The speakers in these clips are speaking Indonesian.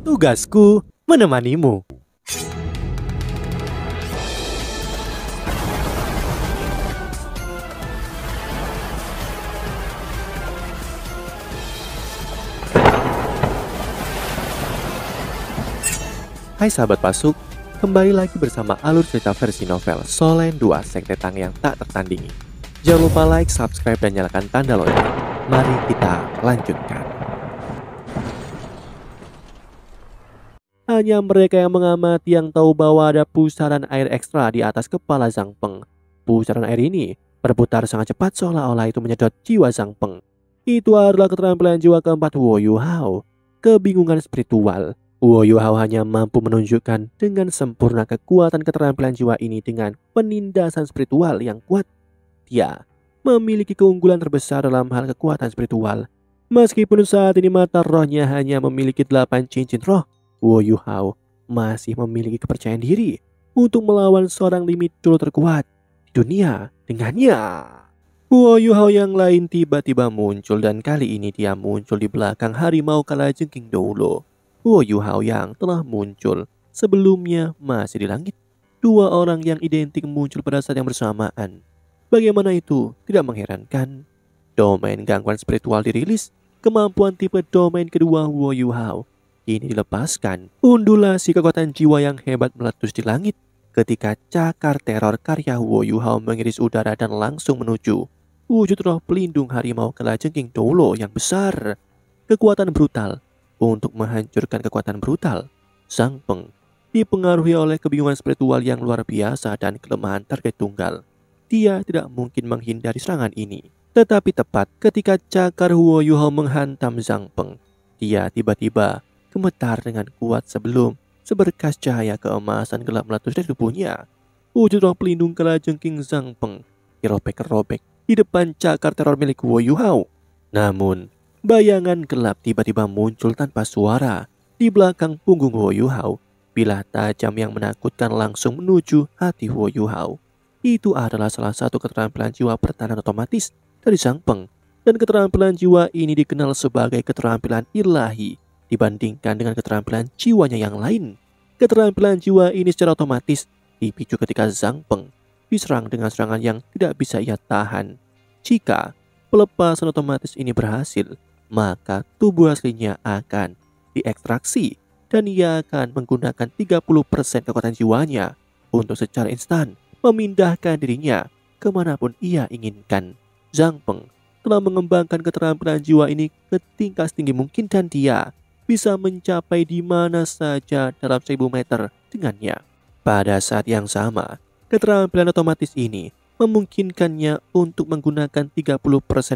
Tugasku menemanimu. Hai sahabat Pasuk, kembali lagi bersama alur cerita versi novel Solen 2 Sekte Tang yang tak tertandingi. Jangan lupa like, subscribe, dan nyalakan tanda lonceng. Mari kita lanjutkan. Hanya mereka yang mengamati yang tahu bahwa ada pusaran air ekstra di atas kepala Zhang Peng. Pusaran air ini berputar sangat cepat seolah-olah itu menyedot jiwa Zhang Peng. Itu adalah keterampilan jiwa keempat Wu Yuhao, kebingungan spiritual. Wu Yuhao hanya mampu menunjukkan dengan sempurna kekuatan keterampilan jiwa ini dengan penindasan spiritual yang kuat. Dia memiliki keunggulan terbesar dalam hal kekuatan spiritual. Meskipun saat ini mata rohnya hanya memiliki 8 cincin roh, Wu Yuhao masih memiliki kepercayaan diri untuk melawan seorang limit dulu terkuat di dunia dengannya. Wu Yuhao yang lain tiba-tiba muncul dan kali ini dia muncul di belakang harimau kalajengking dulu. Wu Yuhao yang telah muncul sebelumnya masih di langit. Dua orang yang identik muncul pada saat yang bersamaan. Bagaimana itu tidak mengherankan. Domain gangguan spiritual dirilis. Kemampuan tipe domain kedua Wu Yuhao ini dilepaskan. Undulasi kekuatan jiwa yang hebat meletus di langit ketika cakar teror karya Wu Yuhao mengiris udara dan langsung menuju wujud roh pelindung harimau kalajengking dolo yang besar. Kekuatan brutal. Untuk menghancurkan kekuatan brutal, Zhang Peng dipengaruhi oleh kebingungan spiritual yang luar biasa dan kelemahan target tunggal. Dia tidak mungkin menghindari serangan ini. Tetapi tepat ketika cakar Wu Yuhao menghantam Zhang Peng, dia tiba-tiba gemetar dengan kuat sebelum seberkas cahaya keemasan gelap meletus dari tubuhnya. Wujud roh pelindung kalajengking Zhang Peng dirobek-robek di depan cakar teror milik Wu Yuhao. Namun, bayangan gelap tiba-tiba muncul tanpa suara di belakang punggung Wu Yuhao. Bilah tajam yang menakutkan langsung menuju hati Wu Yuhao. Itu adalah salah satu keterampilan jiwa pertahanan otomatis dari Zhang Peng. Dan keterampilan jiwa ini dikenal sebagai keterampilan ilahi dibandingkan dengan keterampilan jiwanya yang lain. Keterampilan jiwa ini secara otomatis dipicu ketika Zhang Peng diserang dengan serangan yang tidak bisa ia tahan. Jika pelepasan otomatis ini berhasil, maka tubuh aslinya akan diekstraksi dan ia akan menggunakan 30% kekuatan jiwanya untuk secara instan memindahkan dirinya kemanapun ia inginkan. Zhang Peng telah mengembangkan keterampilan jiwa ini ke tingkat setinggi mungkin dan dia bisa mencapai di mana saja dalam 1000 meter dengannya. Pada saat yang sama, keterampilan otomatis ini memungkinkannya untuk menggunakan 30%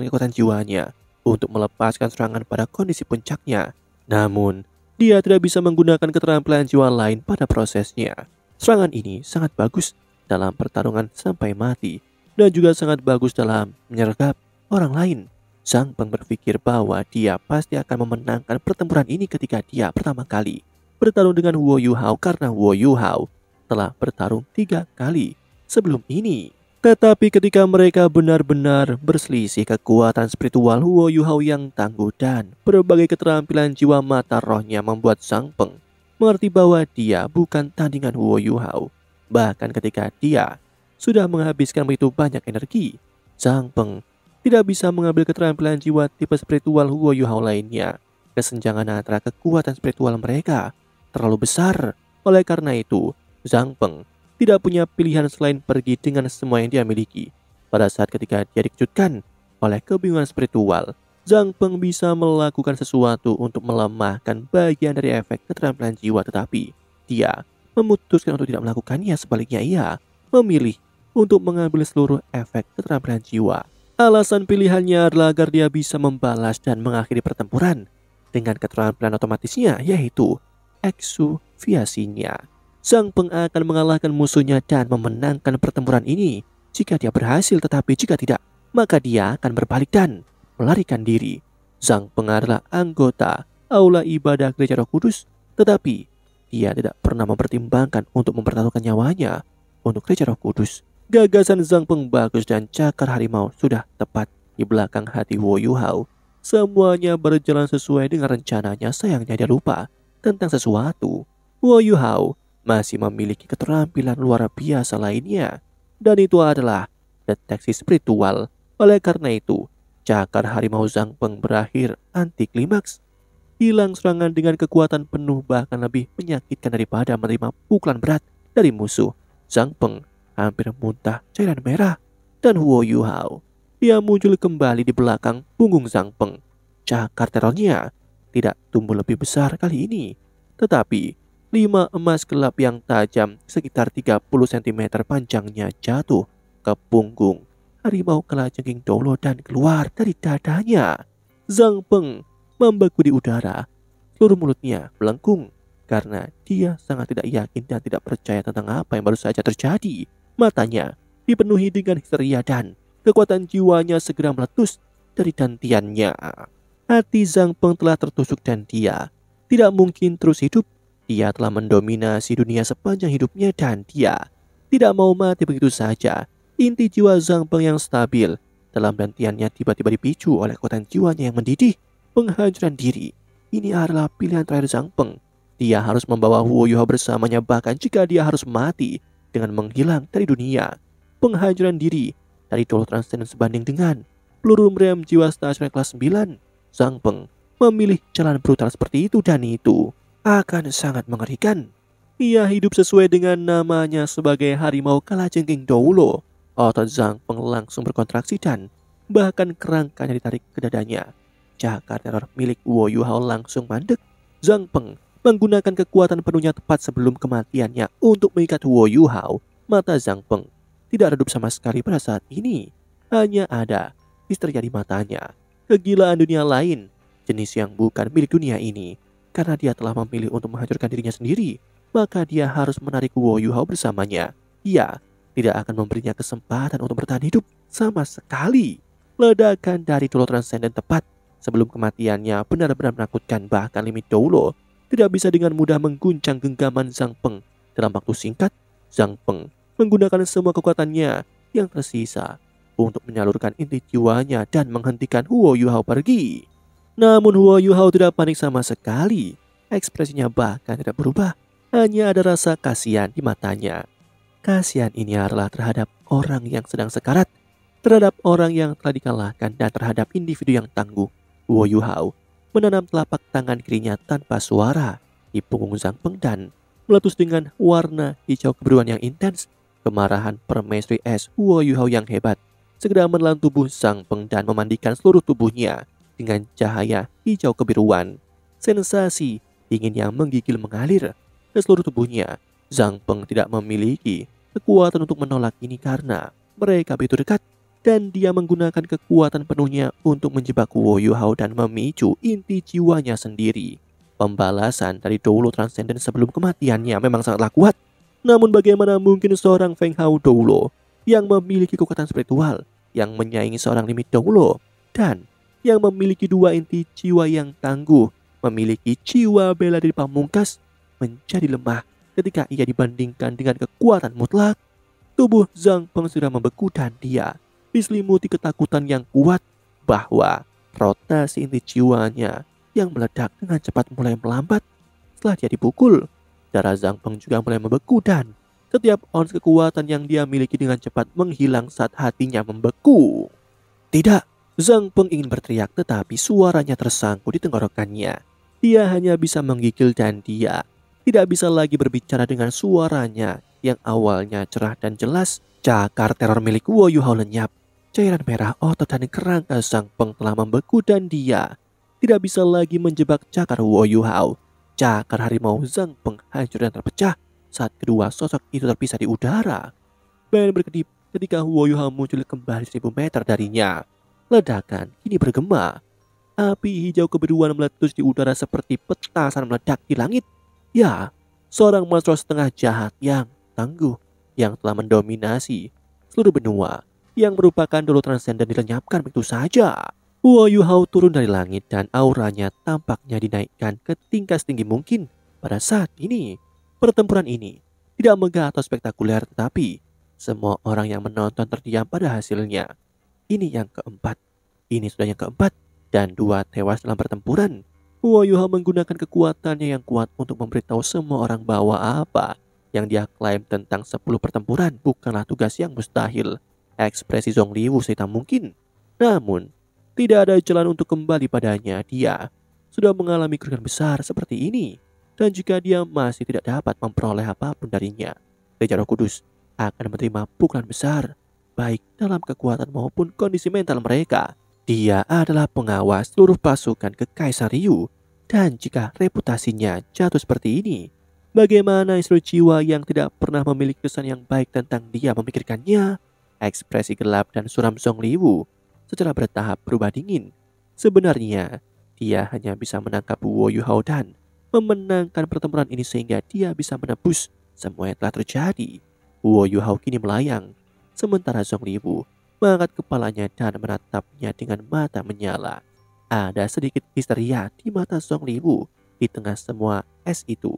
kekuatan jiwanya untuk melepaskan serangan pada kondisi puncaknya. Namun, dia tidak bisa menggunakan keterampilan jiwa lain pada prosesnya. Serangan ini sangat bagus dalam pertarungan sampai mati dan juga sangat bagus dalam menyergap orang lain. Zhang Peng berpikir bahwa dia pasti akan memenangkan pertempuran ini ketika dia pertama kali bertarung dengan Wu Yuhao karena Wu Yuhao telah bertarung 3 kali sebelum ini. Tetapi ketika mereka benar-benar berselisih, kekuatan spiritual Wu Yuhao yang tangguh dan berbagai keterampilan jiwa mata rohnya membuat Zhang Peng mengerti bahwa dia bukan tandingan Wu Yuhao. Bahkan ketika dia sudah menghabiskan begitu banyak energi, Zhang Peng tidak bisa mengambil keterampilan jiwa tipe spiritual Wu Yuhao lainnya. Kesenjangan antara kekuatan spiritual mereka terlalu besar. Oleh karena itu, Zhang Peng tidak punya pilihan selain pergi dengan semua yang dia miliki. Pada saat ketika dia dikejutkan oleh kebingungan spiritual, Zhang Peng bisa melakukan sesuatu untuk melemahkan bagian dari efek keterampilan jiwa, tetapi dia memutuskan untuk tidak melakukannya. Sebaliknya ia memilih untuk mengambil seluruh efek keterampilan jiwa. Alasan pilihannya adalah agar dia bisa membalas dan mengakhiri pertempuran dengan keterampilan otomatisnya, yaitu eksuviasinya. Zhang Peng akan mengalahkan musuhnya dan memenangkan pertempuran ini jika dia berhasil, tetapi jika tidak, maka dia akan berbalik dan melarikan diri. Zhang Peng adalah anggota Aula Ibadah Gereja Roh Kudus, tetapi dia tidak pernah mempertimbangkan untuk mempertaruhkan nyawanya untuk Gereja Roh Kudus. Gagasan Zhang Peng bagus dan cakar harimau sudah tepat di belakang hati Wu Yuhao. Semuanya berjalan sesuai dengan rencananya, sayangnya dia lupa tentang sesuatu. Huo Yuhao masih memiliki keterampilan luar biasa lainnya, dan itu adalah deteksi spiritual. Oleh karena itu, cakar harimau Zhang Peng berakhir anti klimaks. Hilang serangan dengan kekuatan penuh bahkan lebih menyakitkan daripada menerima pukulan berat dari musuh. Zhang Peng hampir muntah cairan merah, dan Huo Yuhao, dia muncul kembali di belakang punggung Zhang Peng. Cakar terornya tidak tumbuh lebih besar kali ini, tetapi 5 emas gelap yang tajam sekitar 30 cm panjangnya jatuh ke punggung harimau kalajengking Doulo dan keluar dari dadanya. Zhang Peng membeku di udara, seluruh mulutnya melengkung karena dia sangat tidak yakin dan tidak percaya tentang apa yang baru saja terjadi. Matanya dipenuhi dengan histeria dan kekuatan jiwanya segera meletus dari dantiannya. Hati Zhang Peng telah tertusuk dan dia tidak mungkin terus hidup. Dia telah mendominasi dunia sepanjang hidupnya dan dia tidak mau mati begitu saja. Inti jiwa Zhang Peng yang stabil dalam dantiannya tiba-tiba dipicu oleh kekuatan jiwanya yang mendidih. Penghancuran diri ini adalah pilihan terakhir Zhang Peng. Dia harus membawa Huo Yuhao bersamanya bahkan jika dia harus mati dengan menghilang dari dunia. Penghancuran diri dari Doulo Transcendent sebanding dengan peluru meriam jiwa stasioner kelas 9. Zhang Peng memilih jalan brutal seperti itu dan itu akan sangat mengerikan. Ia hidup sesuai dengan namanya sebagai harimau kalajengking Doulo. Otot Zhang Peng langsung berkontraksi dan bahkan kerangkanya ditarik ke dadanya. Cakar teror milik Huo Yuhao langsung mandek. Zhang Peng menggunakan kekuatan penuhnya tepat sebelum kematiannya untuk mengikat Huo Yuhao. Mata Zhang Peng tidak redup sama sekali pada saat ini. Hanya ada histeria di matanya. Kegilaan dunia lain, jenis yang bukan milik dunia ini. Karena dia telah memilih untuk menghancurkan dirinya sendiri, maka dia harus menarik Huo Yuhao bersamanya. Ia tidak akan memberinya kesempatan untuk bertahan hidup sama sekali. Ledakan dari Doulo Transcendent tepat sebelum kematiannya benar-benar menakutkan, bahkan limit Doulo tidak bisa dengan mudah mengguncang genggaman Zhang Peng. Dalam waktu singkat, Zhang Peng menggunakan semua kekuatannya yang tersisa untuk menyalurkan inti jiwanya dan menghentikan Huo Yuhao pergi. Namun Huo Yuhao tidak panik sama sekali. Ekspresinya bahkan tidak berubah. Hanya ada rasa kasihan di matanya. Kasihan ini adalah terhadap orang yang sedang sekarat, terhadap orang yang telah dikalahkan, dan terhadap individu yang tangguh. Huo Yuhao menanam telapak tangan kirinya tanpa suara di punggung Zhang Peng dan meletus dengan warna hijau kebiruan yang intens. Kemarahan permaisuri es Huo Yuhao yang hebat segera menelan tubuh Zhang Peng dan memandikan seluruh tubuhnya dengan cahaya hijau kebiruan. Sensasi dingin yang menggigil mengalir ke seluruh tubuhnya. Zhang Peng tidak memiliki kekuatan untuk menolak ini karena mereka begitu dekat, dan dia menggunakan kekuatan penuhnya untuk menjebak Huo Yuhao dan memicu inti jiwanya sendiri. Pembalasan dari Doulo Transcendent sebelum kematiannya memang sangatlah kuat. Namun bagaimana mungkin seorang Feng Hao Doulo yang memiliki kekuatan spiritual yang menyaingi seorang limit Doulo dan yang memiliki dua inti jiwa yang tangguh, memiliki jiwa bela diri pamungkas, menjadi lemah ketika ia dibandingkan dengan kekuatan mutlak. Tubuh Zhang Peng sudah membeku dan dia diselimuti ketakutan yang kuat bahwa rotasi inti jiwanya yang meledak dengan cepat mulai melambat. Setelah dia dipukul, darah Zhang Peng juga mulai membeku dan setiap ons kekuatan yang dia miliki dengan cepat menghilang saat hatinya membeku. Tidak, Zhang Peng ingin berteriak tetapi suaranya tersangkut di tenggorokannya. Dia hanya bisa menggigil dan dia tidak bisa lagi berbicara dengan suaranya yang awalnya cerah dan jelas. Cakar teror milik Huo Yuhao lenyap. Cairan merah otot dan kerangka Zhang Peng telah membeku dan dia tidak bisa lagi menjebak cakar Huo Yuhao. Cakar harimau Zhang Peng hancur dan terpecah saat kedua sosok itu terpisah di udara. Band berkedip ketika Huo Yuhao muncul kembali 1000 meter darinya. Ledakan kini bergema. Api hijau kebiruan meletus di udara seperti petasan meledak di langit. Ya, seorang monster setengah jahat yang tangguh yang telah mendominasi seluruh benua yang merupakan Doulo Transcendent dilenyapkan begitu saja. Huo Yuhao turun dari langit dan auranya tampaknya dinaikkan ke tingkat setinggi mungkin pada saat ini. Pertempuran ini tidak megah atau spektakuler, tetapi semua orang yang menonton terdiam pada hasilnya. Ini yang keempat. Ini sudah yang keempat dan 2 tewas dalam pertempuran. Huo Yuhao menggunakan kekuatannya yang kuat untuk memberitahu semua orang bahwa apa yang dia klaim tentang 10 pertempuran bukanlah tugas yang mustahil. Ekspresi Zhongliwu sehitam mungkin. Namun, tidak ada jalan untuk kembali padanya. Dia sudah mengalami kerugian besar seperti ini. Dan jika dia masih tidak dapat memperoleh apapun darinya, Raja Roh Kudus akan menerima pukulan besar, baik dalam kekuatan maupun kondisi mental mereka. Dia adalah pengawas seluruh pasukan Kekaisar Ryu. Dan jika reputasinya jatuh seperti ini, bagaimana seluruh jiwa yang tidak pernah memiliki kesan yang baik tentang dia memikirkannya? Ekspresi gelap dan suram Zhongliwu secara bertahap berubah dingin. Sebenarnya, dia hanya bisa menangkap Huo Yuhao dan memenangkan pertempuran ini sehingga dia bisa menebus semua yang telah terjadi. Huo Yuhao kini melayang, sementara Zhongliwu mengangkat kepalanya dan menatapnya dengan mata menyala. Ada sedikit histeria di mata Zhongliwu di tengah semua es itu.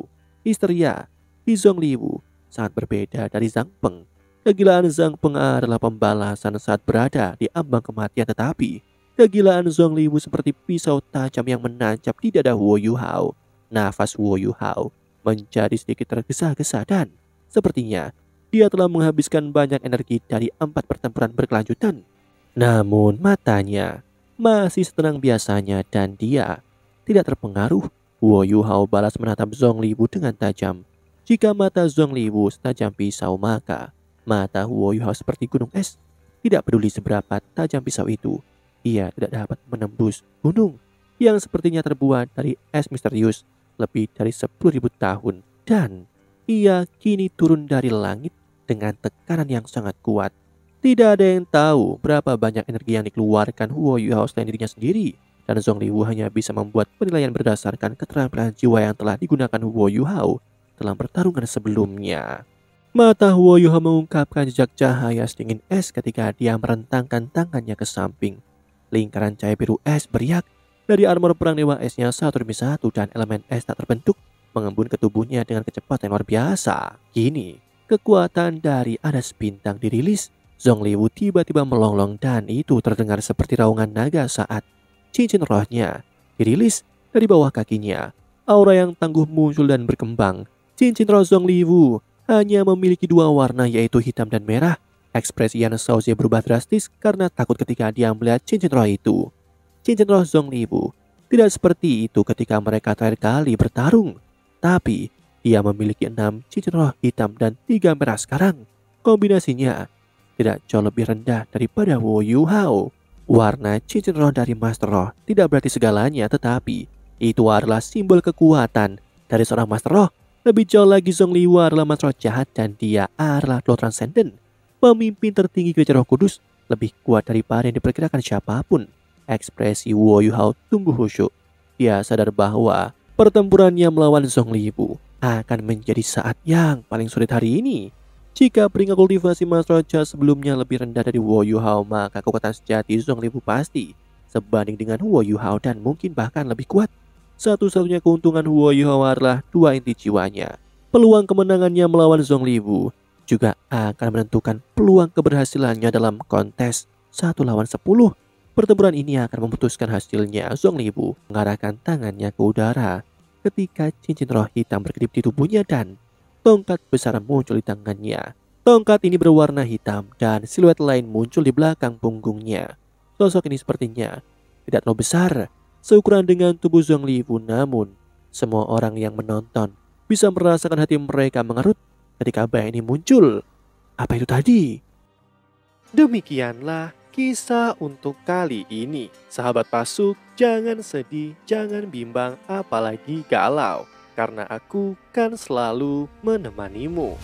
Histeria di Zhongliwu sangat berbeda dari Zhang Peng. Kegilaan Zhang Peng adalah pembalasan saat berada di ambang kematian, tetapi kegilaan Zhongliwu seperti pisau tajam yang menancap di dada Huo Yuhao. Nafas Huo Yuhao menjadi sedikit tergesa-gesa dan sepertinya dia telah menghabiskan banyak energi dari 4 pertempuran berkelanjutan. Namun matanya masih setenang biasanya dan dia tidak terpengaruh. Huo Yuhao balas menatap Zhongliwu dengan tajam. Jika mata Zhongliwu setajam pisau, maka mata Huo Yuhao seperti gunung es. Tidak peduli seberapa tajam pisau itu, ia tidak dapat menembus gunung yang sepertinya terbuat dari es misterius lebih dari 10.000 tahun. Dan ia kini turun dari langit dengan tekanan yang sangat kuat. Tidak ada yang tahu berapa banyak energi yang dikeluarkan Huo Yuhao selain dirinya sendiri. Dan Zhongliwu hanya bisa membuat penilaian berdasarkan keterampilan jiwa yang telah digunakan Huo Yuhao dalam pertarungan sebelumnya. Mata Huo Yuhao mengungkapkan jejak cahaya sedingin es ketika dia merentangkan tangannya ke samping. Lingkaran cahaya biru es beriak dari armor perang dewa esnya satu demi satu dan elemen es tak terbentuk mengembun ke tubuhnya dengan kecepatan yang luar biasa. Kini, kekuatan dari adas bintang dirilis. Zhongliwu tiba-tiba melonglong dan itu terdengar seperti raungan naga saat cincin rohnya dirilis dari bawah kakinya. Aura yang tangguh muncul dan berkembang. Cincin roh Zhongliwu hanya memiliki 2 warna, yaitu hitam dan merah. Ekspresi Yan Shaoxie berubah drastis karena takut ketika dia melihat cincin roh itu. Cincin roh Zhongliwu tidak seperti itu ketika mereka terakhir kali bertarung. Tapi dia memiliki 6 cincin roh hitam dan 3 merah sekarang. Kombinasinya tidak jauh lebih rendah daripada Huo Yuhao. Warna cincin roh dari Master Roh tidak berarti segalanya, tetapi itu adalah simbol kekuatan dari seorang Master Roh. Lebih jauh lagi, Zhongliwu adalah Master Roh jahat dan dia adalah Lord Transcendent, pemimpin tertinggi Gereja Roh Kudus, lebih kuat daripada yang diperkirakan siapapun. Ekspresi Huo Yuhao tumbuh khusyuk. Dia sadar bahwa pertempurannya melawan Zhongliwu akan menjadi saat yang paling sulit hari ini. Jika peringkat kultivasi Master Roh jahat sebelumnya lebih rendah dari Huo Yuhao, maka kekuatan sejati Zhongliwu pasti sebanding dengan Huo Yuhao dan mungkin bahkan lebih kuat. Satu-satunya keuntungan Huo Yuhao adalah 2 inti jiwanya. Peluang kemenangannya melawan Zhongliwu juga akan menentukan peluang keberhasilannya dalam kontes 1 lawan 10. Pertempuran ini akan memutuskan hasilnya. Zhongliwu mengarahkan tangannya ke udara ketika cincin roh hitam berkedip di tubuhnya dan tongkat besar muncul di tangannya. Tongkat ini berwarna hitam dan siluet lain muncul di belakang punggungnya. Sosok ini sepertinya tidak terlalu besar seukuran dengan tubuh Zhongliwu, namun semua orang yang menonton bisa merasakan hati mereka mengerut ketika bayang ini muncul. Apa itu tadi? Demikianlah kisah untuk kali ini. Sahabat Pasuk, jangan sedih, jangan bimbang, apalagi galau, karena aku kan selalu menemanimu.